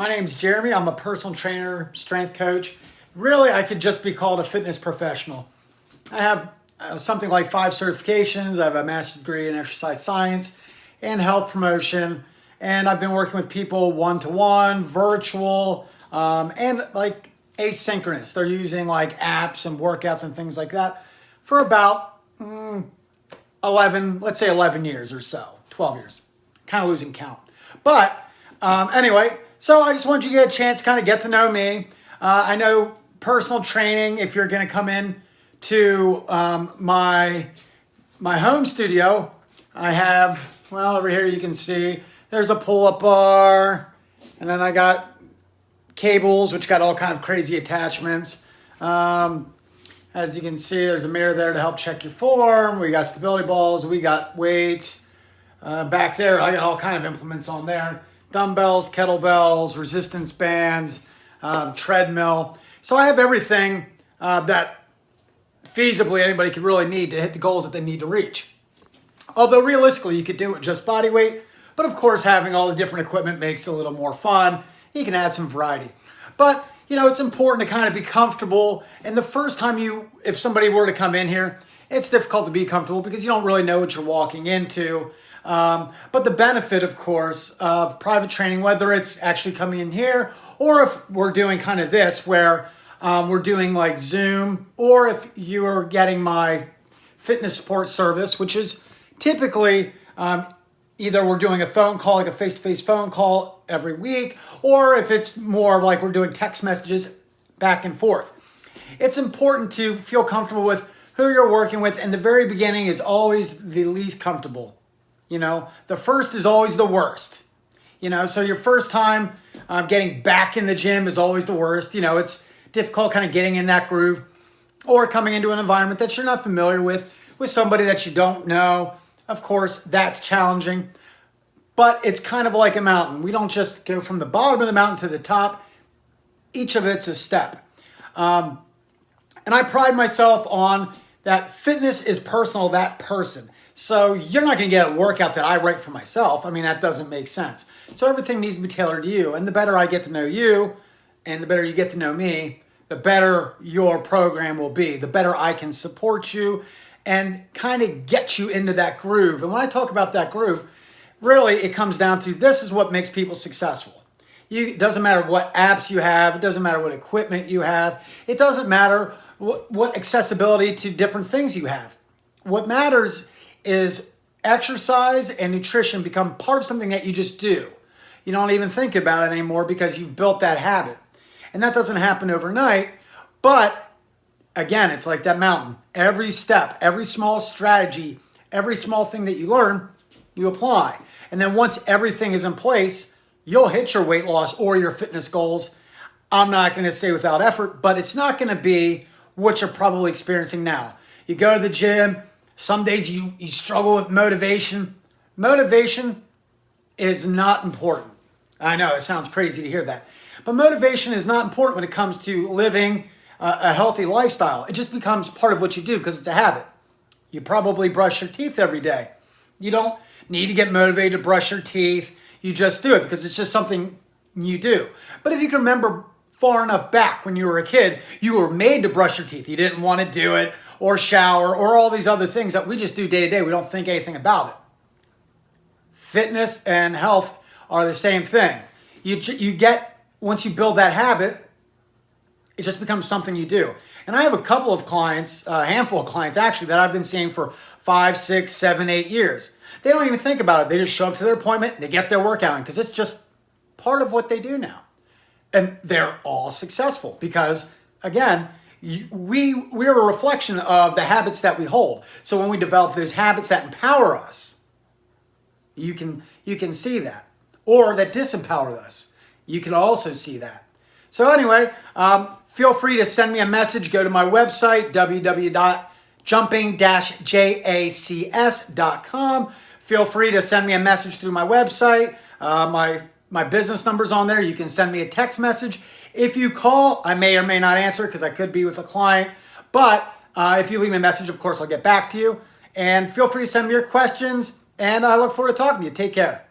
My name's Jeremy. I'm a personal trainer, strength coach. Really, I could just be called a fitness professional. I have something like 5 certifications. I have a master's degree in exercise science and health promotion. And I've been working with people one-to-one, virtual, and like asynchronous. They're using like apps and workouts and things like that for about 11 years or so, 12 years. Kind of losing count. But anyway, so I just wanted you to get a chance to kind of get to know me. I know personal training, if you're going to come in to my home studio, I have, well, over here you can see there's a pull-up bar, and then I got cables, which got all kind of crazy attachments. As you can see, there's a mirror there to help check your form. We got stability balls, we got weights. Back there, I got all kind of implements on there. Dumbbells, kettlebells, resistance bands, treadmill. So I have everything that feasibly anybody could really need to hit the goals that they need to reach. Although realistically, you could do it with just body weight, but of course having all the different equipment makes it a little more fun. You can add some variety. But, you know, it's important to kind of be comfortable. And the first time if somebody were to come in here, it's difficult to be comfortable because you don't really know what you're walking into. But the benefit, of course, of private training, whether it's actually coming in here or if we're doing kind of this where we're doing like Zoom, or if you are getting my fitness support service, which is typically either we're doing a phone call, like a face-to-face phone call every week, or if it's more like we're doing text messages back and forth. It's important to feel comfortable with who you're working with, and the very beginning is always the least comfortable. You know, the first is always the worst. You know, so your first time getting back in the gym is always the worst. You know, it's difficult kind of getting in that groove, or coming into an environment that you're not familiar with somebody that you don't know. Of course, that's challenging, but it's kind of like a mountain. We don't just go from the bottom of the mountain to the top. Each of it's a step. And I pride myself on that fitness is personal to that person. So you're not going to get a workout that I write for myself. I mean, that doesn't make sense. So everything needs to be tailored to you. And the better I get to know you and the better you get to know me, the better your program will be. The better I can support you and kind of get you into that groove. And when I talk about that groove, really it comes down to this is what makes people successful. It doesn't matter what apps you have. It doesn't matter what equipment you have. It doesn't matter what accessibility to different things you have. What matters is exercise and nutrition become part of something that you just do. You don't even think about it anymore because you've built that habit. And that doesn't happen overnight, but again, it's like that mountain. Every step, every small strategy, every small thing that you learn, you apply. And then once everything is in place, you'll hit your weight loss or your fitness goals. I'm not going to say without effort, but it's not going to be what you're probably experiencing now. You go to the gym, some days you struggle with motivation. Motivation is not important. I know, it sounds crazy to hear that. But motivation is not important when it comes to living a healthy lifestyle. It just becomes part of what you do because it's a habit. You probably brush your teeth every day. You don't need to get motivated to brush your teeth. You just do it because it's just something you do. But if you can remember far enough back when you were a kid, you were made to brush your teeth. You didn't want to do it, or shower, or all these other things that we just do day to day. We don't think anything about it. Fitness and health are the same thing. You get, once you build that habit, it just becomes something you do. And I have a couple of clients, a handful of clients actually, that I've been seeing for 5, 6, 7, 8 years. They don't even think about it. They just show up to their appointment, they get their workout in because it's just part of what they do now. And they're all successful because, again, we're a reflection of the habits that we hold. So when we develop those habits that empower us, you can see that. Or that disempower us, you can also see that. So anyway, feel free to send me a message. Go to my website, www.jumping-jacs.com. Feel free to send me a message through my website. My business number's on there. You can send me a text message. If you call, I may or may not answer because I could be with a client. But if you leave me a message, of course, I'll get back to you. And feel free to send me your questions. And I look forward to talking to you. Take care.